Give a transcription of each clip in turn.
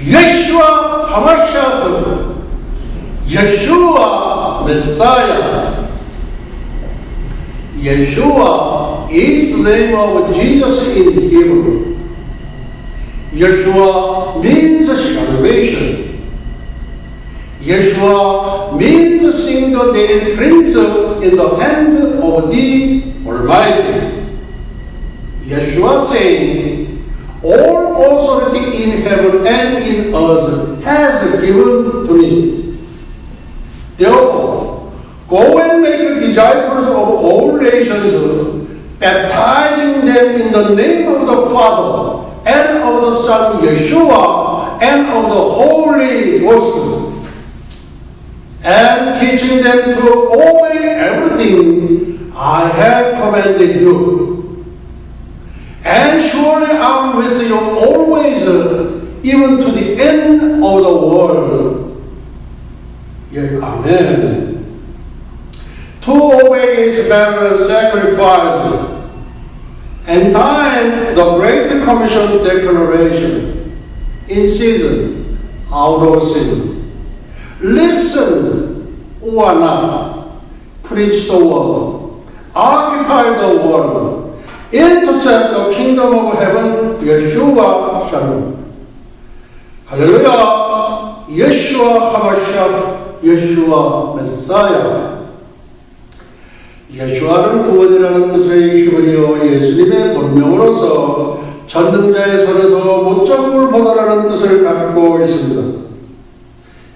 Yeshua HaMashiach, Yeshua Messiah. Yeshua is the name of Jesus in Hebrew. Yeshua means salvation. Yeshua means single nail prints in the hands of the Almighty. Yeshua saying, all authority in heaven and in earth has given to me. Therefore, go and make disciples of all nations, baptizing them in the name of the Father, and of the Son Yeshua, and of the Holy Ghost, and teaching them to obey everything I have commanded you. And surely I am with you always, even to the end of the world. Amen. To obey is better than sacrifice. And time, the Great Commission declaration, in season, out of season. Listen or not, preach the word, occupy the world, intercept the kingdom of heaven, Yeshua Shalom. Hallelujah. Yeshua HaMashiach, Yeshua Messiah. 예수와는 구원이라는 뜻의 히브리어 예수님의 본명으로서 전능자의 손에서 못장을 보다라는 뜻을 갖고 있습니다.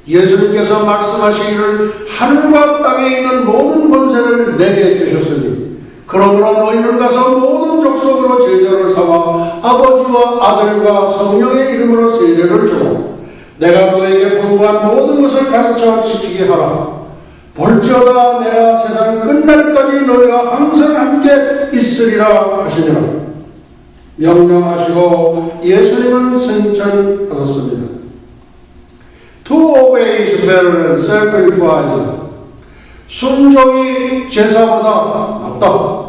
예수님께서 말씀하시기를 하늘과 땅에 있는 모든 권세를 내게 주셨으니 그러므로 너희는 가서 모든 족속으로 제자를 삼아 아버지와 아들과 성령의 이름으로 세례를 주고 내가 너에게 분부한 모든 것을 가르쳐 지키게 하라. 볼지어다 내가 세상 끝날까지 너희가 항상 함께 있으리라 하시니라. 명령하시고 예수님은 승천하셨습니다. To obey is better than sacrifice. 순종이 제사보다 낫다.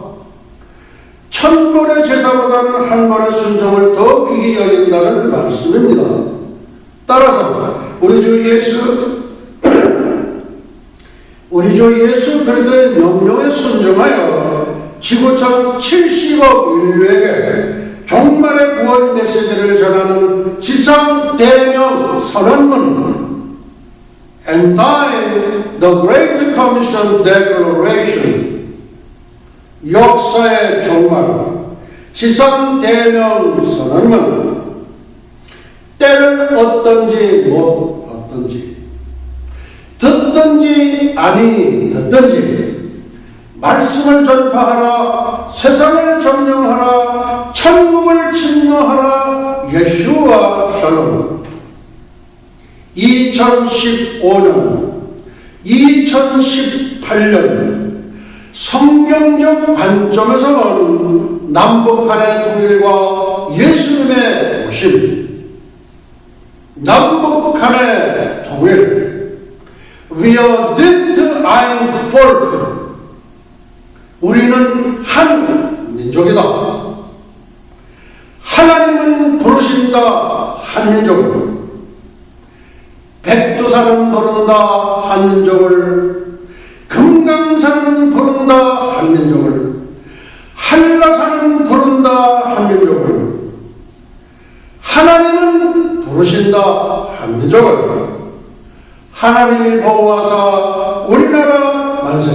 천 번의 제사보다는 한 번의 순종을 더 귀히 여긴다는 말씀입니다. 따라서 우리 주 예수 그리스도의 명령에 순종하여 지구촌 70억 인류에게 종말의 구원 메시지를 전하는 지상 대명 선언문 and by the Great Commission Declaration 역사의 종말 지상 대명 선언문 때는 어떤지 뭐 어떤지 듣든지 아니 듣든지 말씀을 전파하라 세상을 점령하라 천국을 침노하라 예수와 샬롬. 2015년 2018년 성경적 관점에서는 남북 간의 통일과 예수님의 오심 남북 간의 통일 Wir sind ein Volk. 우리는 한 민족이다. 하나님은 부르신다 한민족을. 백두산은 부른다 한민족을. 금강산은 부른다 한민족을. 한라산은 부른다 한민족을. 하나님은 부르신다 한민족을. 하나님이 보호하사 우리나라 만세.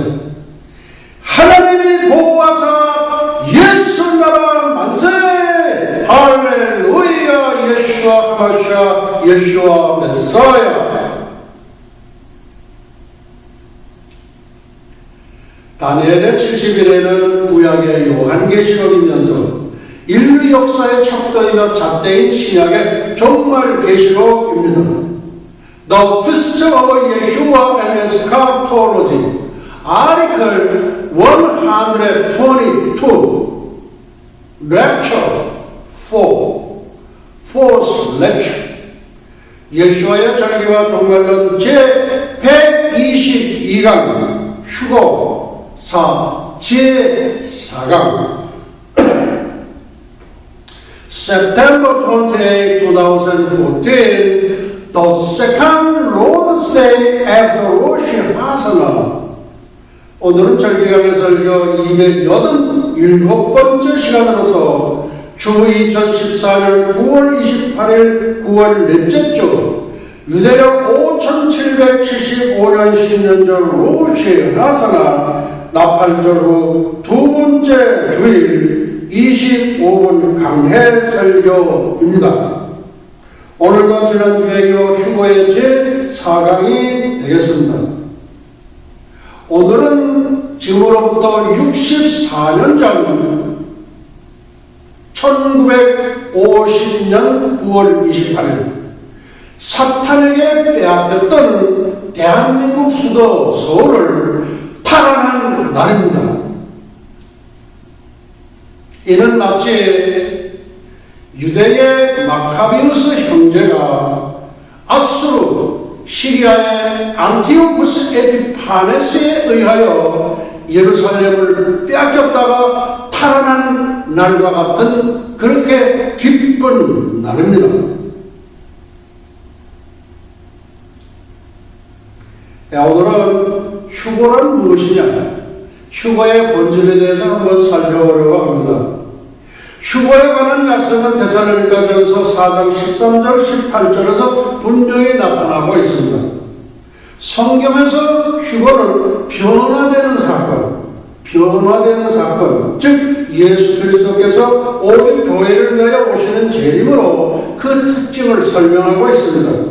하나님이 보호하사 예수 나라 만세. 할렐루야. 예수와 하마샤 예수와 메사야. 다니엘의 70일에는 구약의 요한계시록이면서 인류 역사의 척도이며 잣대인 신약의 종말 계시록입니다. The Feast of Yeshua and Eschatology, Article 122, Lecture 4, Fourth Lecture. 예수와의 절기와 종말론 제120 22강 휴거 제4강 September 28, 2014, the second Lord's Day after Rosh Hashanah. 오늘은 절기강의 설교 287번째 시간으로서 주 2014년 9월 28일 9월 넷째 주 유대력 5775년 10년전 로시 하사나 나팔절 후 두 번째 주일 25분 강해 설교입니다. 오늘도 지난주에 이어 휴거의 제4강이 되겠습니다. 오늘은 지금으로부터 64년 전 1950년 9월 28일 사탄에게 빼앗겼던 대한민국 수도 서울을 탈환한 날입니다. 이는 마치 유대의 마카비우스 형제가 아수르 시리아의 안티오쿠스 에피파네스에 의하여 예루살렘을 빼앗겼다가 탈환한 날과 같은 그렇게 기쁜 날입니다. 오늘은 휴거는 무엇이냐? 휴거의 본질에 대해서 한번 살펴보려고 합니다. 휴거에 관한 약속은 데살로니가전서 4장 13절 18절에서 분명히 나타나고 있습니다. 성경에서 휴거는 변화되는 사건, 즉 예수 그리스도께서 오늘 교회를 위하여 오시는 재림으로 그 특징을 설명하고 있습니다.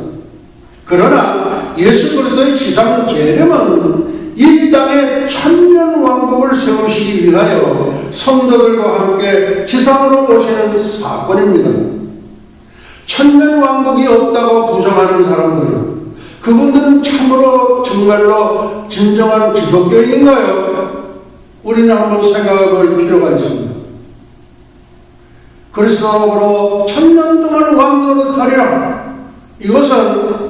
그러나 예수 그리스도의 지상 재림은 이 땅에 천년왕국을 세우시기 위하여 성도들과 함께 지상으로 오시는 사건입니다. 천년왕국이 없다고 부정하는 사람들, 그분들은 참으로 정말로 진정한 기독교인인가요? 우리는 한번 생각해 볼 필요가 있습니다. 그리스도로 천년 동안 왕노릇하리라. 이것은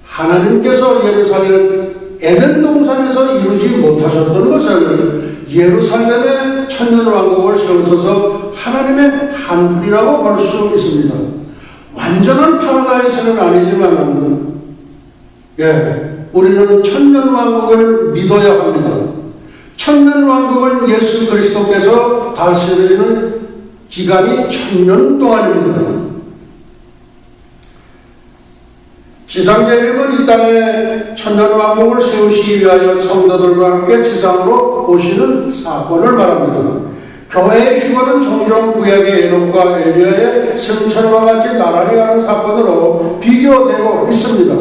하나님께서 예루살렘 에덴 동산에서 이루지 못하셨던 것을 예루살렘의 천년왕국을 세우셔서 하나님의 한풀이라고 볼 수 있습니다. 완전한 파라다이스는 아니지만 우리는 천년왕국을 믿어야 합니다. 천년왕국은 예수 그리스도께서 다스리는 기간이 천년 동안입니다. 지상재림은 이 땅에 천년왕국을 세우시기 위하여 성도들과 함께 지상으로 오시는 사건을 말합니다. 교회의 휴거는 종종 구약의 에녹과 엘리야의 승천과 같이 나란히 가는 사건으로 비교되고 있습니다.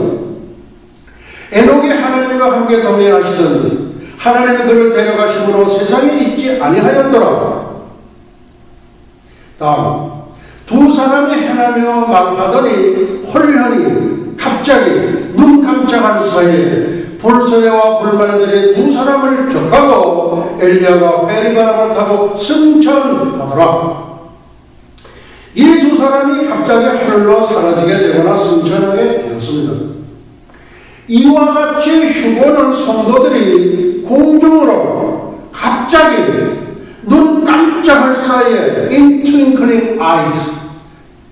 에녹이 하나님과 함께 동행하시던 하나님이 그를 데려가심으로 세상에 있지 아니하였더라. 다음, 두 사람이 행하며 말하더니 홀연히 갑자기 눈 깜짝한 사이에 불소리와 불만들이 두 사람을 격하고 엘리야가 회리바람을 타고 승천하더라. 이 두 사람이 갑자기 하늘로 사라지게 되거나 승천하게 되었습니다. 이와 같이 휴거는 성도들이 공중으로 갑자기 눈 깜짝할 사이에 in twinkling eyes,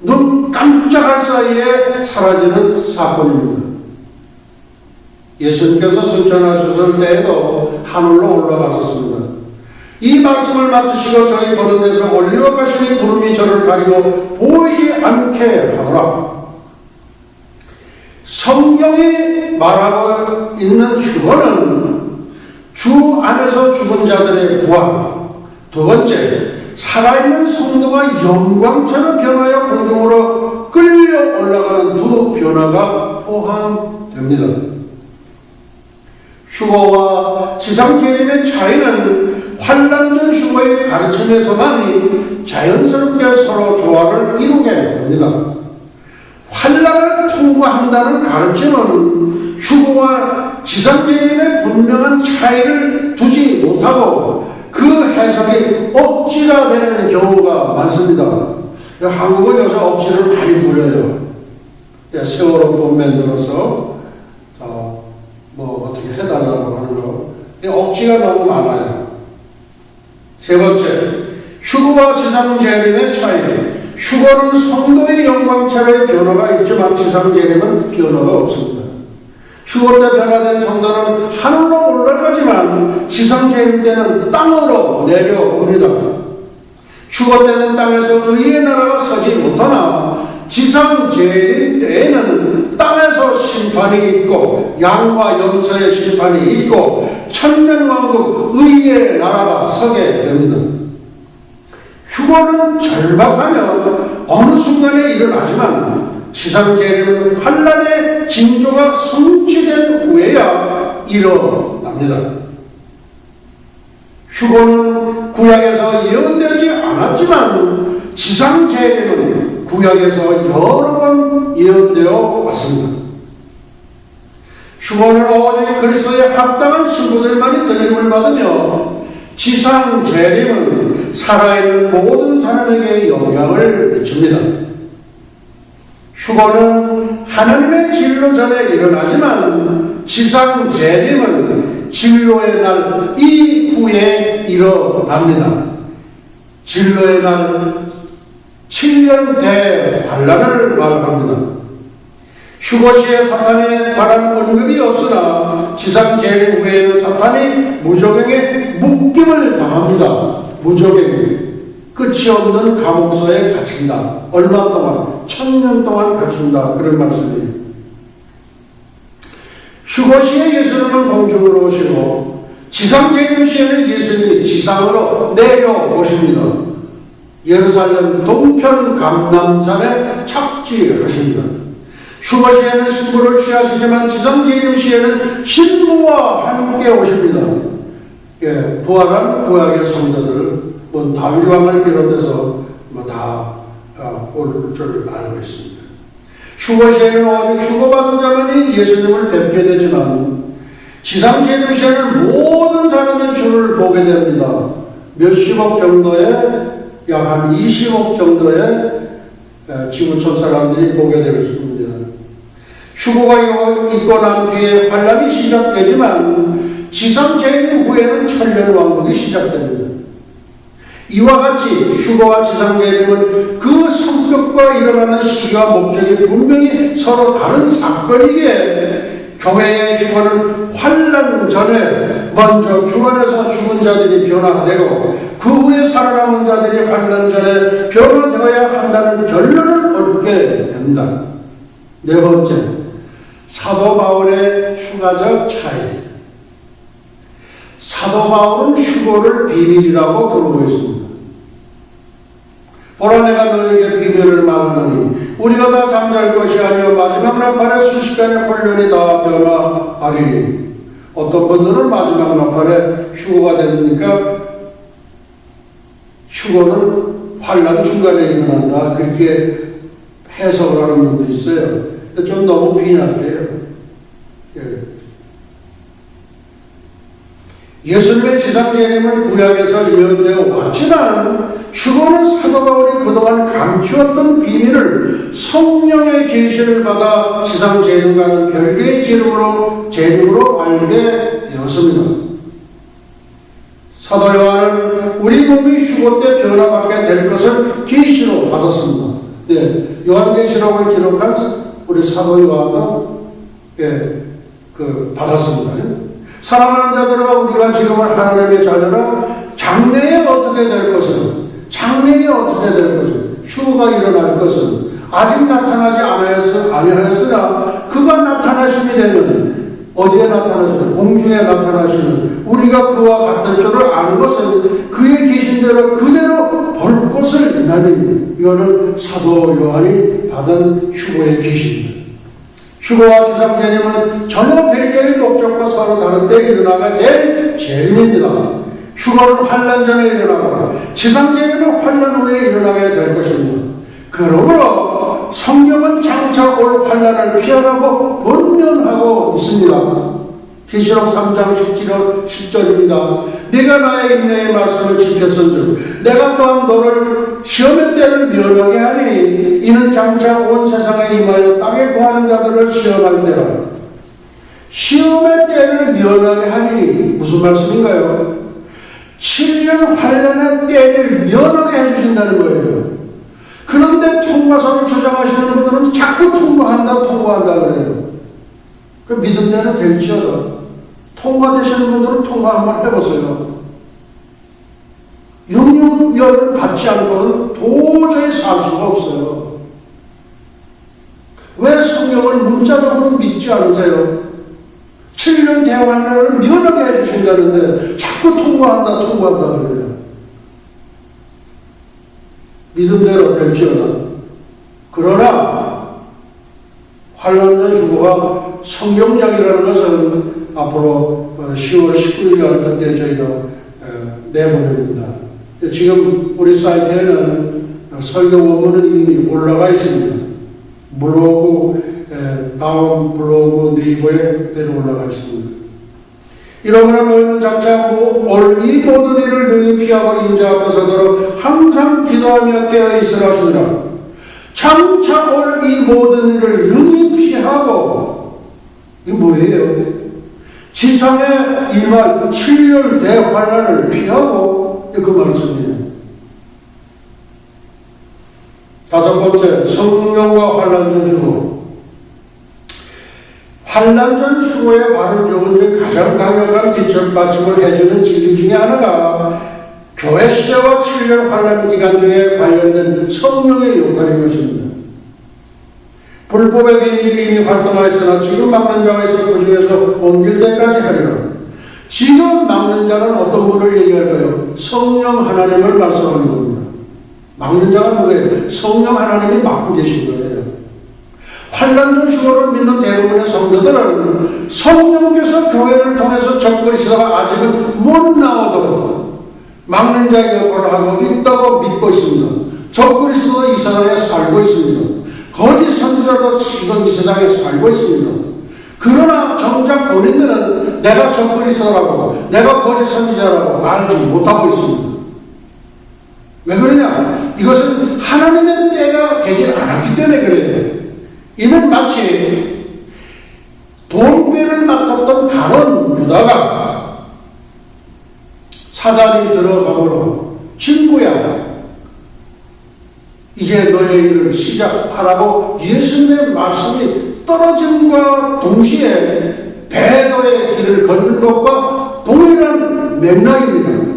눈 깜짝할 사이에 사라지는 사건입니다. 예수님께서 승천하셨을 때에도 하늘로 올라가셨습니다. 이 말씀을 마치시고 저희 보는 데서 올리브 가시는 구름이 저를 가리고 보이지 않게 하더라. 성경이 말하고 있는 휴거는 주 안에서 죽은 자들의 부활, 두 번째, 살아있는 성도가 영광처럼 변하여 공중으로 끌려 올라가는 두 변화가 포함됩니다. 휴거와 지상재림의 차이는 환난전 휴거의 가르침에서만이 자연스럽게 서로 조화를 이루게 됩니다. 환난을 통과한다는 가르침은 휴거와 지상재림의 분명한 차이를 두지 못하고 그 해석이 억지가 되는 경우가 많습니다. 한국은 요새 억지를 많이 부려요. 세월호 돈 만들어서 어떻게 해달라고 억지가 너무 많아요. 세 번째, 휴거와 지상재림의 차이. 휴거는 성도의 영광차의 변화가 있지만 지상재림은 변화가 없습니다. 휴거 때 변화된 성도는 하늘로 올라가지만 지상재림 때는 땅으로 내려옵니다. 휴거 때는 땅에서 의의 나라가 서지 못하나 지상재림 때에는 땅에서 심판이 있고 양과 염소의 심판이 있고 천년왕국 의의 나라가 서게 됩니다. 휴거는 절박하며 어느 순간에 일어나지만 지상재림은 환란의 징조가 성취된 후에야 일어납니다. 휴거는 구약에서 예언되지 않았지만 지상재림은 구약에서 여러 번 예언되어 왔습니다. 휴거는 오직 그리스도의 합당한 신부들만이 들림을 받으며 지상재림은 살아있는 모든 사람에게 영향을 미칩니다. 휴거는 하나님의 진로 전에 일어나지만 지상재림은 진로의 날 이후에 일어납니다. 진로의 날 7년 대환란을 말합니다. 휴거 시에 사탄에 관한 언급이 없으나 지상재림 후에는 사탄이 무저갱에 묶임을 당합니다. 무저갱, 끝이 없는 감옥소에 갇힌다. 얼마 동안? 1000년 동안 갇힌다. 그런 말씀이에요. 휴거 시에 예수님은 공중으로 오시고 지상재림 시에는 예수님이 지상으로 내려오십니다. 예루살렘 동편 감람산에 착지하십니다. 휴거 시에는 신부를 취하시지만 지상재림 시에는 신부와 함께 오십니다. 예, 부활한 구약의 성도들, 다윗 왕을 비롯해서 다 올 줄 알고 있습니다. 휴거 시에는 오직 휴거받은 자만이 예수님을 뵙게 되지만 지상재림 시에는 모든 사람이 주를 보게 됩니다. 몇십억 정도의, 약 한 20억 정도의 지구촌 사람들이 보게 되겠습니다. 휴거가 있고 난 뒤에 환란이 시작되지만 지상재림 후에는 천년왕국이 시작됩니다. 이와 같이 휴거와 지상재림은 그 성격과 일어나는 시기와 목적이 분명히 서로 다른 사건이기에 교회의 휴거는 환란 전에 먼저 주관에서 죽은 자들이 변화되고 그 후에 살아남은 자들이 환란 전에 변화되어야 한다는 결론을 얻게 됩니다. 네 번째, 사도 바울의 추가적 차이. 사도 바울은 휴거를 비밀이라고 부르고 있습니다. 보라, 내가 너에게 비밀을 말하노니 우리가 다 잠잘 것이 아니요 마지막 나팔에 순식간에 혼련이 다 변화하리니. 어떤 분들은 마지막 나팔에 휴거가 되니까 휴거는 환란 중간에 일어난다, 그렇게 해석을 하는 분도 있어요. 좀 너무 빈약해요. 예수님의 지상재림은 구약에서 예언되어 왔지만 휴거는 사도 바울이 그동안 감추었던 비밀을 성령의 계시를 받아 지상재림과는 별개의 재림으로 알게 되었습니다. 사도 요한은 우리 몸이 휴거 때 변화받게 될 것을 계시로 받았습니다. 네, 요한계시록을 기록한 우리 사도 요한도 받았습니다. 사랑하는 자들아, 우리가 지금은 하나님의 자녀라. 장래에 어떻게 될 것은, 휴거가 일어날 것은 아직 나타나지 아니하였으나 그가 나타나심이 되면 어디에 나타나시는? 공중에 나타나시는 우리가 그와 같을 줄을 아는 것은 그의 계신 대로 그대로 볼 것을 인하니. 이거는 사도 요한이 받은 휴거의 계시입니다. 휴거와 지상재림은 전혀 별개의 목적과 서로 다른 데 일어나게 될 재림입니다. 휴거는 환란 전에 일어나고 지상재림은 환란 후에 일어나게 될 것입니다. 그러므로 성경은 장차 올 환란을 피하라고 권면하고 있습니다. 계시록 3장 10절입니다. 네가 나의 인내의 말씀을 지켰은즉 내가 또한 너를 시험의 때를 면하게 하니 이는 장차 온 세상에 임하여 땅에 구하는 자들을 시험할 때라. 시험의 때를 면하게 하니 무슨 말씀인가요? 7년 환란의 때를 면하게 해주신다는 거예요. 그런데 통과서를 주장하시는 분들은 자꾸 통과한다 그래요. 그 믿음대로 될지어다. 통과되시는 분들은 통과 한번 해보세요. 영육별을 받지 않고는 도저히 살 수가 없어요. 왜 성경을 문자적으로 믿지 않으세요? 7년 대환란을 면하게 해주신다는데 자꾸 통과한다 그래요. 믿음대로 될지어다. 그러나 환란전 휴거가 성경적이라는 것은 앞으로 10월 19일 날 그때 저희가 내보냅니다. 지금 우리 사이트에는 설교 원문은 이미 올라가 있습니다. 블로그, 다음 블로그 네이버에 그대로 올라가 있습니다. 이러므로 너희는 장차 올 이 모든 일을 능히 피하고 인자 앞에서 더러 항상 기도하며 깨어있으라 하시니라. 장차 올 이 모든 일을 능히 피하고, 이게 뭐예요? 지상에 임할 7년 대환란을 피하고, 그 말씀이에요. 다섯 번째, 성령과 환란전 휴거. 환란전 휴거의 바른 교훈 가장 강력한 뒷받침을 해주는 진리 중에 하나가 교회 시대와 7년 환란 기간 중에 관련된 성령의 역할인 것입니다. 불법의 비밀이 이미 활동하였으나 지금 막는 자가 있어 그 중에서 옮길 때까지 하리라. 지금 막는 자는 어떤 분을 얘기할까요? 성령 하나님을 말씀하는 겁니다. 막는 자가 누구예요? 성령 하나님이 막고 계신 거예요. 환란전 휴거를 믿는 대부분의 성도들은 성령께서 교회를 통해서 적그리스도가 아직은 못 나오도록 막는 자의 역할을 하고 있다고 믿고 있습니다. 적그리스도가 이 세상에 살고 있습니다. 거짓 선지자도 지금 이 세상에 살고 있습니다. 그러나 정작 본인들은 내가 적그리스도라고 내가 거짓 선지자라고 알지 못하고 있습니다. 왜 그러냐? 이것은 하나님의 때가 되지 않았기 때문에 그래요. 이는 마치 돈배를 맡았던 다른 유다가 사단이 들어가므로 친구야 이제 너의 일을 시작하라고 예수님의 말씀이 떨어짐과 동시에 배도의 길을 걷는 것과 동일한 맥락입니다.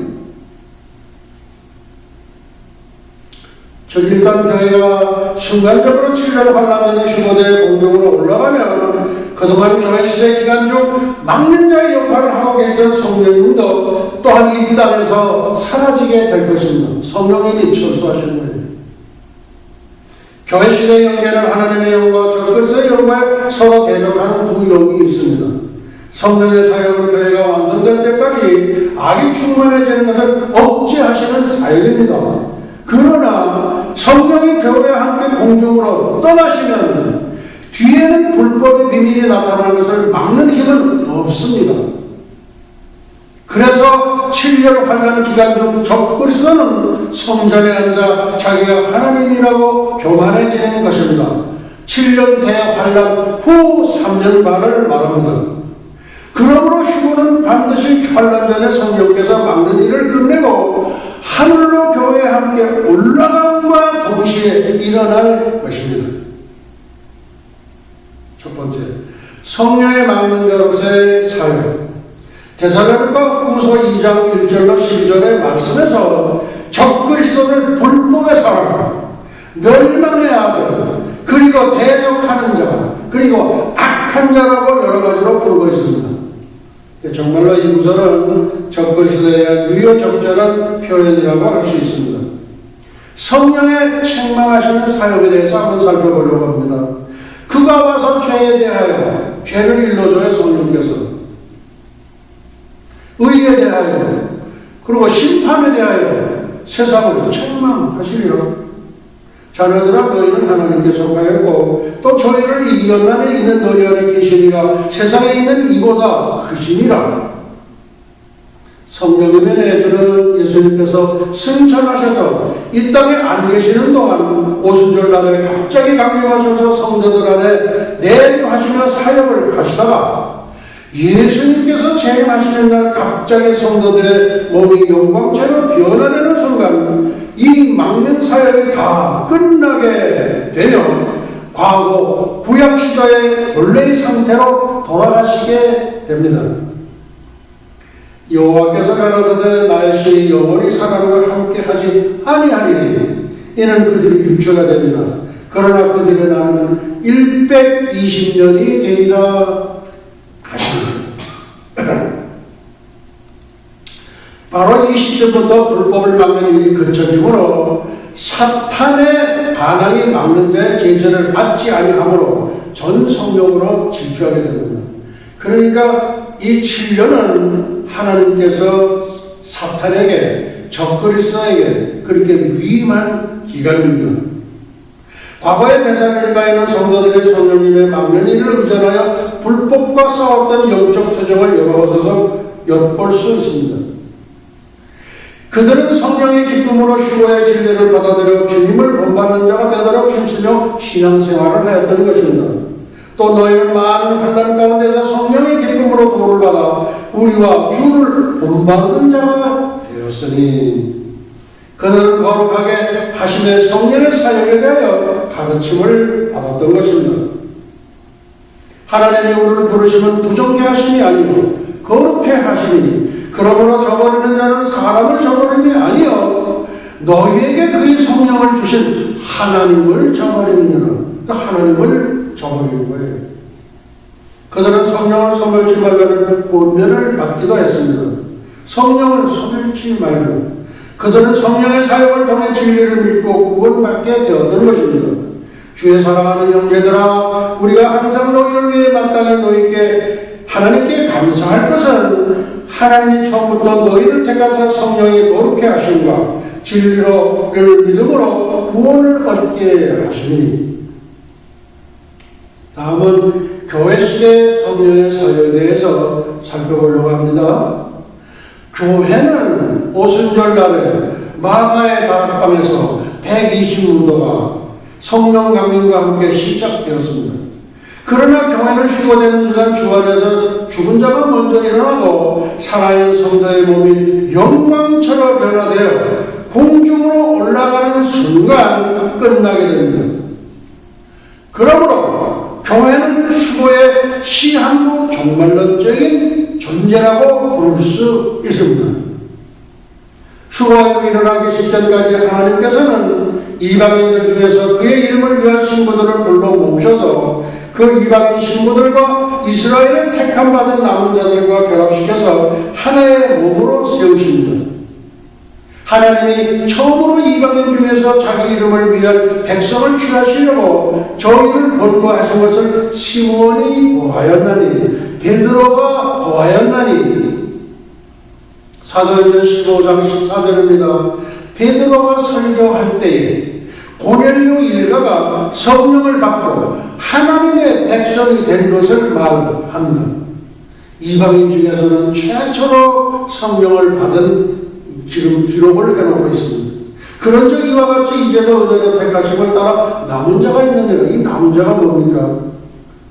일단 교회가 순간적으로 7년 환란전의 휴거대의 공동으로 올라가면 그동안 교회 시대 기간 중 막는 자의 역할을 하고 계신 성령님도 또한 이 땅에서 사라지게 될 것입니다. 성령님이 철수하시는 거예요. 교회 시대의 영계는 하나님의 영과 적그리스도의 영과 서로 대적하는 두 영이 있습니다. 성령의 사역을 교회가 완성될 때까지 악이 충만해지는 것을 억제하시는 사역입니다. 그러나 성령이 교회와 함께 공중으로 떠나시면 뒤에는 불법의 비밀이 나타나는 것을 막는 힘은 없습니다. 그래서 7년 환란 기간 중 적그리스도는 성전에 앉아 자기가 하나님이라고 교만해지는 것입니다. 7년 대환란 후 3년 반을 말합니다. 그러므로 휴거는 반드시 환란 전에 성령께서 막는 일을 끝내고 하늘로 교회에 함께 올라감과 동시에 일어날 것입니다. 첫 번째, 성령의 막는 자로서의 사역. 데살로니가 후서 2장 1절로 12절의 말씀에서 적그리스도를 불법의 사람, 멸망의 아들, 그리고 대적하는 자, 그리고 악한 자라고 여러 가지로 부르고 있습니다. 정말로 이 구절은 적그리스도에 대한 유효 적절한 표현이라고 할 수 있습니다. 성령의 책망하시는 사역에 대해서 한번 살펴보려고 합니다. 그가 와서 죄에 대하여 죄를 일러줘요. 성령께서 의에 대하여 그리고 심판에 대하여 세상을 책망하시리라. 자녀들아 너희는 하나님께 속하였고 또 저희를 이 연단에 있는 너희 안에 계시니가 세상에 있는 이보다 크시니라. 성령님의 내주는 예수님께서 승천하셔서 이 땅에 안 계시는 동안 오순절 날에 갑자기 강림하셔서 성도들 안에 내주하시며 사역을 하시다가 예수님께서 재림하시는 날 갑자기 성도들의 몸이 영광체로 변화되는 순간 이 막는 사역이 다 끝나게 되면 과거 구약시대의 본래의 상태로 돌아가시게 됩니다. 여호와께서 가라사대 나의 신이 영원히 사람과 함께 하지 아니하리니 이는 그들이 유죄가 됩니다. 그러나 그들의 나는 120년이 되리라 하십니다. 바로 이 시점부터 불법을 막는 일이 그쳐지므로 사탄의 반항이 막는 자의 제재를 받지 아니하므로 전 성령으로 질주하게 됩니다. 그러니까 이 7년은 하나님께서 사탄에게 적그리스도에게 그렇게 위임한 기간입니다. 과거의 대사일가에는 성도들의 성령님의 막는 일을 의존하여 불법과 싸웠던 영적 투정을 여러 곳에서 엿볼 수 있습니다. 그들은 성령의 기쁨으로 휴거의 진리를 받아들여 주님을 본받는 자가 되도록 힘쓰며 신앙생활을 하였던 것입니다. 또 너희는 많은 환난 가운데서 성령의 기쁨으로 도를 받아 우리와 주를 본받는 자가 되었으니 그들은 거룩하게 하심의 성령의 사역에 대하여 가르침을 받았던 것입니다. 하나님이 우리를 부르시면 부족해 하심이 아니고 거룩해 하시니 그러므로 저버리는 자는 사람을 저버림이 아니요 너희에게 그의 성령을 주신 하나님을 저버리느니라. 그러니까 하나님을 저버리는 거예요. 그들은 성령을 소멸치 말라는 권면을 받기도 했습니다. 성령을 소멸치 말고 그들은 성령의 사역을 통해 진리를 믿고 구원받게 되었던 것입니다. 주의 사랑하는 형제들아, 우리가 항상 너희를 위해 마땅히 너희께 하나님께 감사할 것은 하나님이 처음부터 너희를 택하사 성령이 거룩해 하심과 진리를 믿음으로 구원을 얻게 하시니. 다음은 교회 시대의 성령의 사역에 대해서 살펴보려고 합니다. 교회는 오순절날에 마가의 다락방에서 120문도가 성령 강림과 함께 시작되었습니다. 그러나 교회는 휴거되는 순간 주안에서 죽은 자가 먼저 일어나고 살아있는 성도의 몸이 영광처럼 변화되어 공중으로 올라가는 순간 끝나게 됩니다. 그러므로 교회는 휴거의 시한부 종말론적인 존재라고 부를 수 있습니다. 휴거가 일어나기 직전까지 하나님께서는 이방인들 중에서 그의 이름을 위한 신부들을 불러 모으셔서 그 이방인 신부들과 이스라엘의 택함 받은 남은 자들과 결합시켜서 하나의 몸으로 세우십니다. 하나님이 처음으로 이방인 중에서 자기 이름을 위한 백성을 취하시려고 저희를 권고하신 것을 시므온이 고하였나니 베드로가 고하였나니. 사도행전 15장 14절입니다. 베드로가 설교할 때에 고넬료 일가가 성령을 받고 하나님의 백성이 된 것을 말합니다. 이방인 중에서는 최초로 성령을 받은 지금 기록을 해놓고 있습니다. 그런 적 이와 같이 이제도 은혜로 택하심을 따라 남은 자가 있는데요. 이 남은 자가 뭡니까?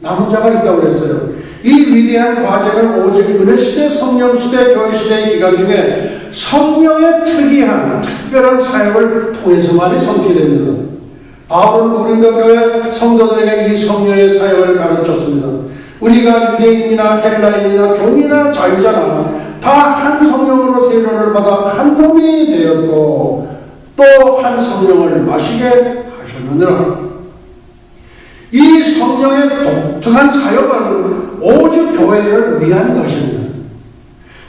남은 자가 있다고 그랬어요. 이 위대한 과제는 오직 은혜시대, 성령시대, 교회시대의 기간 중에 성령의 특별한 사역을 통해서만이 성취됩니다. 바울은 고린도 교회 성도들에게 이 성령의 사역을 가르쳤습니다. 우리가 유대인이나 헬라인이나 종이나 자유자나 다 한 성령으로 세례를 받아 한 몸이 되었고 또 한 성령을 마시게 하셨느니라. 이 성령의 독특한 사역은 오직 교회를 위한 것입니다.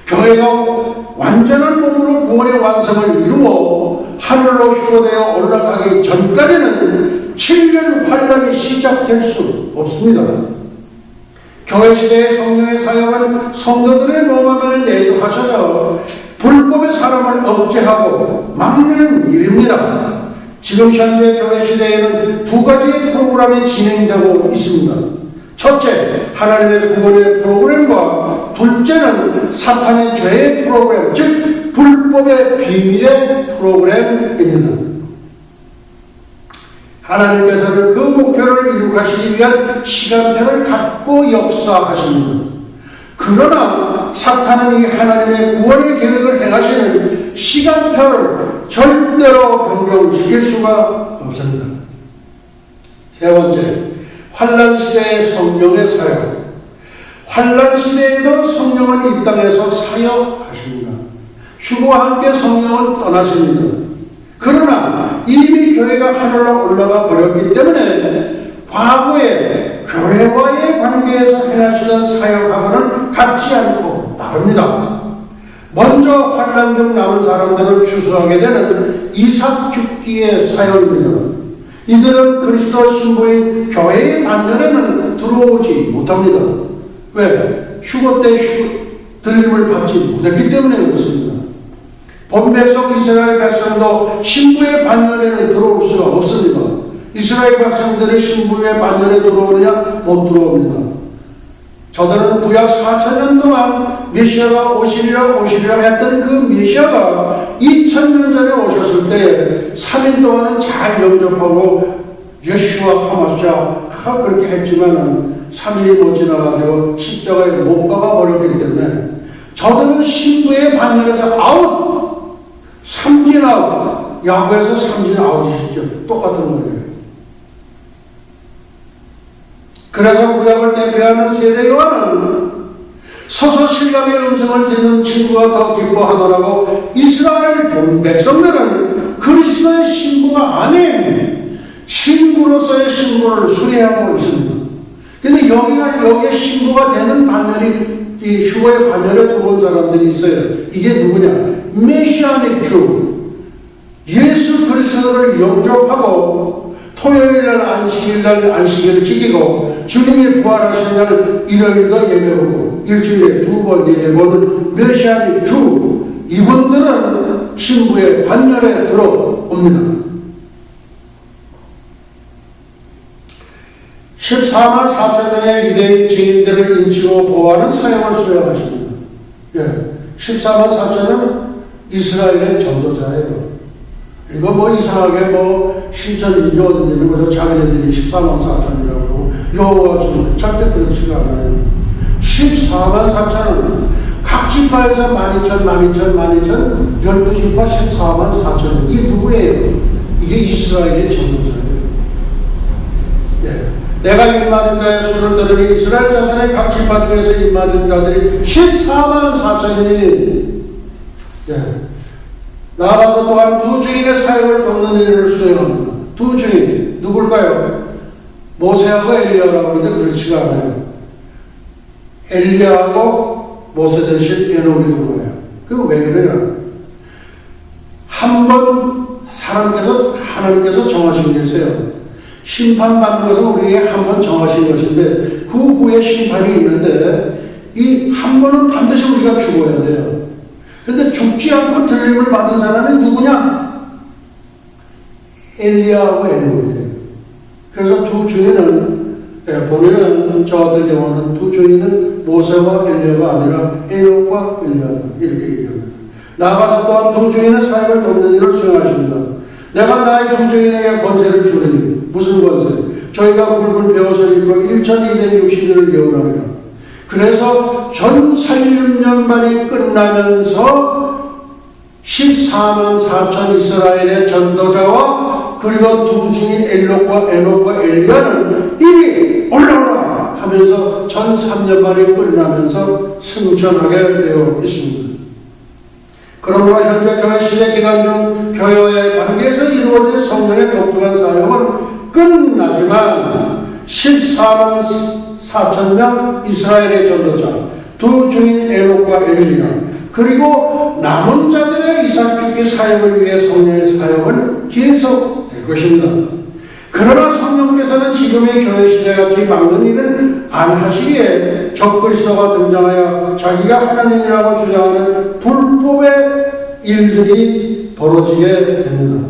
교회가 완전한 몸으로 구원의 완성을 이루어 하늘로 휴거되어 올라가기 전까지는 7년 환란이 시작될 수 없습니다. 교회 시대의 성령의 사역은 성도들의 몸안에 내주하셔서 불법의 사람을 억제하고 막는 일입니다. 지금 현재 교회 시대에는 두 가지의 프로그램이 진행되고 있습니다. 첫째, 하나님의 구원의 프로그램과 둘째는 사탄의 죄의 프로그램, 즉 불법의 비밀의 프로그램입니다. 하나님께서는 그 목표를 이룩하시기 위한 시간표를 갖고 역사하십니다. 그 그러나 사탄은 이 하나님의 구원의 계획을 행하시는 시간표를 절대로 변경시킬 수가 없습니다. 세 번째, 환난 시대의 성령의 사역. 환난 시대에도 성령은 이 땅에서 사역하십니다. 휴거와 함께 성령은 떠나십니다. 그러나 이미 교회가 하늘로 올라가 버렸기 때문에 과거에 교회와의 관계에서 행하시던 사역하고는 같지 않고 다릅니다. 먼저 환난 중 남은 사람들을 추수하게 되는 이삭 죽기의 사역입니다. 이들은 그리스도 신부인 교회의 반열에는 들어오지 못합니다. 왜? 휴거 때 들림을 받지 못했기 때문에 그렇습니다. 본 백성 이스라엘 백성도 신부의 반열에는 들어올 수가 없습니다. 이스라엘 백성들이 신부의 반열에 들어오느냐? 못 들어옵니다. 저들은 구약 4,000년 동안 메시아가 오시리라 했던 그 메시아가 2,000년 전에 오셨을 때 3일 동안은 잘 영접하고 예수와 하마샤 그렇게 했지만 3일이 못 지나가지고 십자가에 못 박아 버렸기 때문에 저들은 신부의 반열에서 아웃! 삼진 아웃! 야구에서 삼진 아웃이시죠. 똑같은 거예요. 그래서 구약을 대표하는 세대 요한은 서서 실감의 음성을 듣는 친구가 더 기뻐하더라고 이스라엘 본 백성들은 그리스도의 신부가 아닌 신부로서의 신부를 수레하고 있습니다. 근데 여기에 신부가 되는 반면이 이 휴거의 반면에 들어온 사람들이 있어요. 이게 누구냐? 메시아닉 주. 예수 그리스도를 영접하고 토요일날 안식일날 안식일을 지키고 주님이 부활하신 날 일요일도 예배하고 일주일에 2번 예배하는 메시아닉 주. 이분들은 신부의 반열에 들어옵니다. 14만 4천명의 유대인 증인들을 인치고 보호하는 사역을 수행하십니다. 14만 4천은 이스라엘의 전도자예요. 이거 뭐 이상하게 뭐 신천인지 어딘지 그래서 자기네들이 14만 4천이라고 여호와 주는 절대 그렇지가 않아요. 14만 4천은 각 지파에서 12,000, 12지파 14만 4천. 이게 누구예요? 이게 이스라엘의 전도자예요. 내가 입맞은 자의 수를 들으니 이스라엘 자손의 각 지파 중에서 입맞은 자들이 14만 4천이니 나아가서 또한 두 증인의 사역을 돕는 일을 수행합니다. 두 증인 누굴까요? 모세하고 엘리야라고 하는데 그렇지가 않아요. 엘리야하고 모세 대신 에녹이 들어와요. 그거 왜 그래요? 한 번 하나님께서 정하신 게 있어요. 심판받는 것은 우리에게 한 번 정하신 것인데 그 후에 심판이 있는데 이 한 번은 반드시 우리가 죽어야 돼요. 근데 죽지 않고 들림을 받은 사람이 누구냐? 엘리야하고 에녹이에요. 그래서 두 주인은 보면은 저 같은 경우는 두 주인은 모세와 엘리야가 아니라 에녹과 엘리야 이렇게 얘기합니다. 나아가서 또한 두 주인의 사역을 돕는 일을 수행하십니다. 내가 나의 두 주인에게 권세를 주리니 무슨 권세? 저희가 굵은 베옷을 입고 1260일을 예언하리라. 그래서 전 살림년반이 끝나면서 14만 4천 이스라엘의 전도자와 그리고 두 중인 에녹과 엘리야는 이리 올라오라 하면서 전 3년반이 끝나면서 승천하게 되어 있습니다. 그러므로 현재 교회 시대 기간 중 교회와의 관계에서 이루어진 성령의 독특한 사역은 끝나지만 14만 4천 명 이스라엘의 전도자, 두 주인 에녹과 엘리야, 그리고 남은 자들의 이삭 죽기 사역을 위해 성령의 사역은 계속될 것입니다. 그러나 성령께서는 지금의 교회 시대같이 막는 일은 안 하시기에 적그리스도가 등장하여 자기가 하나님이라고 주장하는 불법의 일들이 벌어지게 됩니다.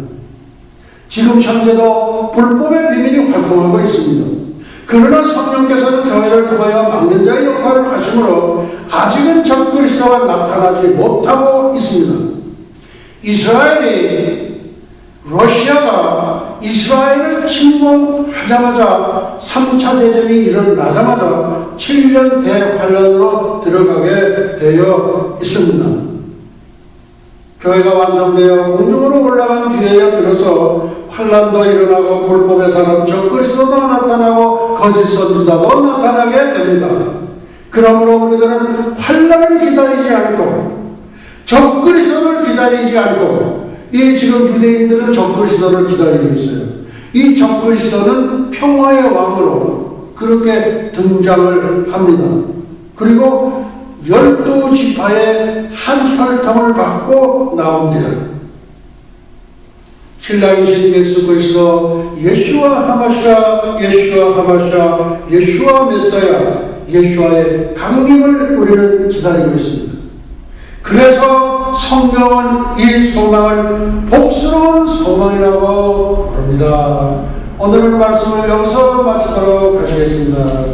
지금 현재도 불법의 비밀이 활동하고 있습니다. 그러나 성령께서는 교회를 통하여 막는 자의 역할을 하시므로 아직은 적그리스도가 나타나지 못하고 있습니다. 이스라엘이 러시아가 이스라엘을 침공하자마자 3차 대전이 일어나자마자 7년 대환란으로 들어가게 되어 있습니다. 교회가 완성되어 공중으로 올라간 뒤에 비로소 환란도 일어나고 불법의 사람 적그리스도도 나타나고 거짓 선지자도 나타나게 됩니다. 그러므로 우리들은 환란을 기다리지 않고 적그리스도를 기다리지 않고 이 지금 유대인들은 적그리스도를 기다리고 있어요. 이 적그리스도는 평화의 왕으로 그렇게 등장을 합니다. 그리고 12지파의 한 혈통을 받고 나옵니다. 신랑이신 예수 그리스도, 예수와 하마샤, 예수와 하마샤, 예수와 메사야, 예수와의 강림을 우리는 기다리고 있습니다. 그래서 성경은 이 소망을 복스러운 소망이라고 부릅니다. 오늘 말씀을 여기서 마치도록 하시겠습니다.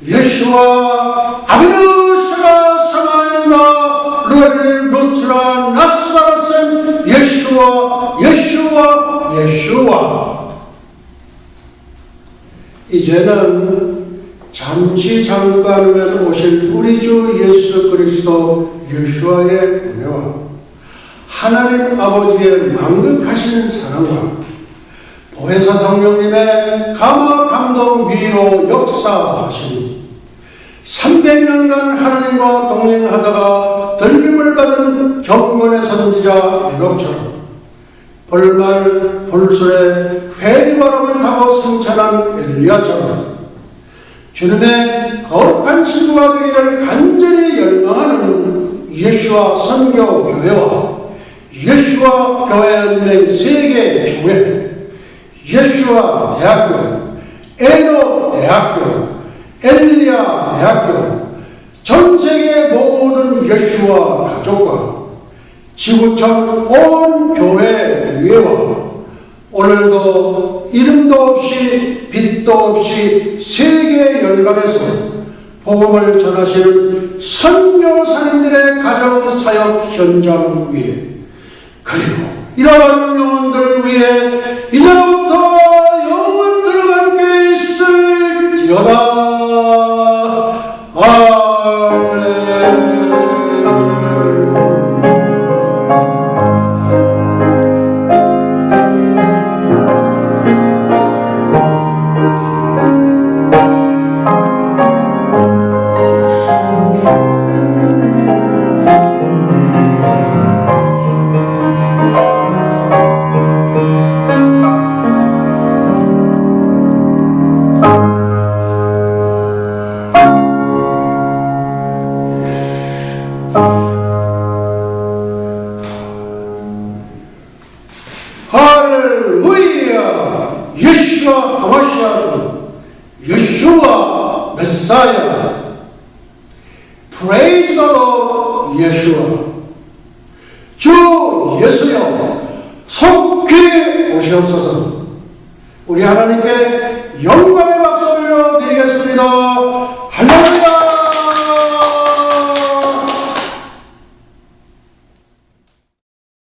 예수와 아비누스가 사마인과 루엘 루트라 나사렛은 예수와 예수와 예수와. 이제는 잠시 잠깐 후에 오실 우리 주 예수 그리스도 예수와의 은혜와 하나님 아버지의 망극하신 사랑과 보혜사 성령님의 감화 감동 위로 역사하시니 300년간 하나님과 동행하다가 들림을 받은 경건의 선지자 에녹처럼 벌말 불술에 회리바람을 타고 승천한 엘리야처럼 주님의 거룩한 친구가 되기를 간절히 열망하는 예수와 선교교회와 예수와 교회연맹 세계교회, 예수와 대학교, 에녹 대학교, 엘리야 대학교, 전세계 모든 예수와 가족과 지구촌 온 교회 위회와 오늘도 이름도 없이 빛도 없이 세계 열방에서 복음을 전하시는 선교사님들의 가정 사역 현장 위에 그리고 잃어가는 영혼들 위해 이제부터 영원들과 함께 있을지어다. 아멘. 할렐루야! 예수와 하마시아도 예수와 메사야 프레이즈 더 로드 예수와 주 예수여 속히 오시옵소서. 우리 하나님께 영광의 박수 올려 드리겠습니다. 할렐루야!